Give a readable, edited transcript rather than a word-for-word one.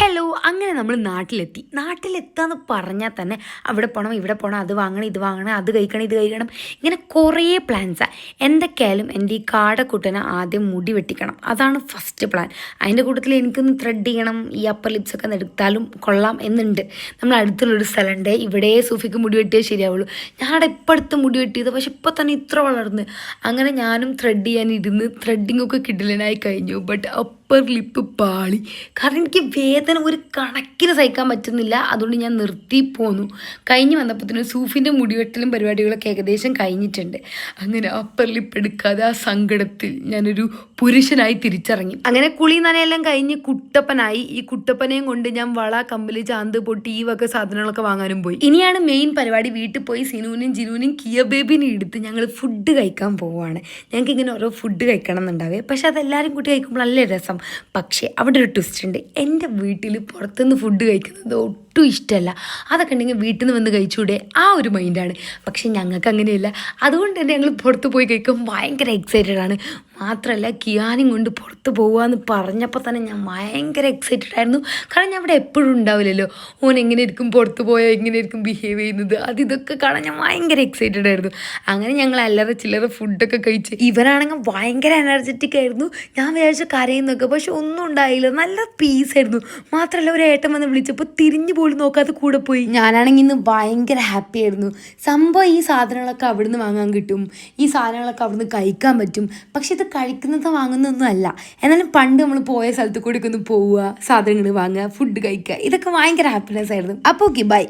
Hello അങ്ങനെ നമ്മൾ നാട്ടിലെത്താന്ന് പറഞ്ഞാൽ തന്നെ അവിടെ പോകണം ഇവിടെ പോകണം അത് വാങ്ങണം ഇത് വാങ്ങണം അത് കഴിക്കണം ഇത് കഴിക്കണം ഇങ്ങനെ കുറേ പ്ലാൻസാണ്. എന്തൊക്കെയായാലും എൻ്റെ ഈ കാടക്കുട്ടനെ ആദ്യം മുടി വെട്ടിക്കണം, അതാണ് ഫസ്റ്റ് പ്ലാൻ. അതിൻ്റെ കൂട്ടത്തിൽ എനിക്കൊന്ന് ത്രെഡ് ചെയ്യണം, ഈ അപ്പർ ലിപ്സൊക്കെ എടുത്താലും കൊള്ളാം എന്നുണ്ട്. നമ്മൾ അടുത്തുള്ളൊരു സ്ഥലമുണ്ട്, ഇവിടെ സൂഫിക്ക് മുടി വെട്ടിയാൽ ശരിയാവുള്ളൂ. ഞാനവിടെ ഇപ്പം അടുത്ത് മുടി വെട്ടിയത്, പക്ഷെ ഇപ്പം തന്നെ ഇത്ര വളർന്ന്. അങ്ങനെ ഞാനും ത്രെഡ് ചെയ്യാനിരുന്ന് ത്രെഡിങ്ങൊക്കെ കിടിലനായി കഴിഞ്ഞു. ബട്ട് അപ്പർ ലിപ്പ് പാളി, കാരണം എനിക്ക് വേദന ഒരു കണക്കിന് സഹിക്കാൻ പറ്റുന്നില്ല. അതുകൊണ്ട് ഞാൻ നിർത്തി പോന്നു. കഴിഞ്ഞ് വന്നപ്പോഴത്തേനും സൂഫിൻ്റെ മുടിവെട്ടലും പരിപാടികളൊക്കെ ഏകദേശം കഴിഞ്ഞിട്ടുണ്ട്. അങ്ങനെ അപ്പർ ലിപ്പ് എടുക്കാതെ ആ സങ്കടത്തിൽ ഞാനൊരു പുരുഷനായി തിരിച്ചിറങ്ങി. അങ്ങനെ കുളി നനയെല്ലാം കഴിഞ്ഞ് കുട്ടപ്പനായി. ഈ കുട്ടപ്പനെയും കൊണ്ട് ഞാൻ വള, കമ്പല്, ചാന്ത്, പൊട്ടി ഈ വക സാധനങ്ങളൊക്കെ വാങ്ങാനും പോയി. ഇനിയാണ് മെയിൻ പരിപാടി. വീട്ടിൽ പോയി സിനുവിനും ജിനുവിനും കിയ ബേബിനെ എടുത്ത് ഞങ്ങൾ ഫുഡ് കഴിക്കാൻ പോവുകയാണ്. ഞങ്ങൾക്ക് ഇങ്ങനെ ഓരോ ഫുഡ് കഴിക്കണം എന്നുണ്ടാവേ, പക്ഷെ അതെല്ലാവരും കൂട്ടി കഴിക്കുമ്പോൾ നല്ല രസം. പക്ഷേ അവിടെ ഒരു ട്വിസ്റ്റ് ഉണ്ട്. എൻ്റെ വീട്ടിൽ പുറത്തുനിന്ന് ഫുഡ് കഴിക്കുന്നത് ഒട്ടും ഇഷ്ടമല്ല. അതൊക്കെ ഉണ്ടെങ്കിൽ വീട്ടിൽ നിന്ന് വന്ന് കഴിച്ചുകൂടെ, ആ ഒരു മൈൻഡാണ്. പക്ഷെ ഞങ്ങൾക്ക് അങ്ങനെയല്ല. അതുകൊണ്ട് തന്നെ ഞങ്ങൾ പുറത്ത് പോയി കഴിക്കുമ്പോൾ ഭയങ്കര എക്സൈറ്റഡ് ആണ്. മാത്രമല്ല കിയാനും കൊണ്ട് പുറത്ത് പോകുകയെന്ന് പറഞ്ഞപ്പോൾ തന്നെ ഞാൻ ഭയങ്കര എക്സൈറ്റഡ് ആയിരുന്നു. കാരണം ഞാൻ അവിടെ എപ്പോഴും ഉണ്ടാവില്ലല്ലോ. ഓൻ എങ്ങനെ ഇരിക്കും, പുറത്ത് പോയാൽ എങ്ങനെ ഇരിക്കും ബിഹേവ് ചെയ്യുന്നത്, ഇതൊക്കെ കാണാൻ ഞാൻ ഭയങ്കര എക്സൈറ്റഡ് ആയിരുന്നു. അങ്ങനെ ഞങ്ങൾ അല്ലറ ചില്ലറ ഫുഡൊക്കെ കഴിച്ച്. ഇവരാണെങ്കിൽ ഭയങ്കര എനർജറ്റിക് ആയിരുന്നു. ഞാൻ വിചാരിച്ച കരയുന്നൊക്കെ, പക്ഷെ ഒന്നും ഉണ്ടായില്ല. നല്ല പീസായിരുന്നു. മാത്രമല്ല ഒരു ഏട്ടൻ വന്ന് വിളിച്ചപ്പോൾ തിരിഞ്ഞു പോലും നോക്കാതെ കൂടെ പോയി. ഞാനാണെങ്കിൽ ഇന്ന് ഭയങ്കര ഹാപ്പി ആയിരുന്നു. സംഭവം ഈ സാധനങ്ങളൊക്കെ അവിടുന്ന് വാങ്ങാൻ കിട്ടും, ഈ സാധനങ്ങളൊക്കെ അവിടുന്ന് കഴിക്കാൻ പറ്റും. പക്ഷെ ഇത് കഴിക്കുന്നത് വാങ്ങുന്നതൊന്നും അല്ല. എന്നാലും പണ്ട് നമ്മൾ പോയ സ്ഥലത്ത് കൂടെ ഒക്കെ ഒന്ന് പോവുക, സാധനങ്ങൾ വാങ്ങുക, ഫുഡ് കഴിക്കുക, ഇതൊക്കെ ഭയങ്കര ഹാപ്പിനെസ് ആയിരുന്നു. അപ്പോൾ ഓക്കെ, ബൈ.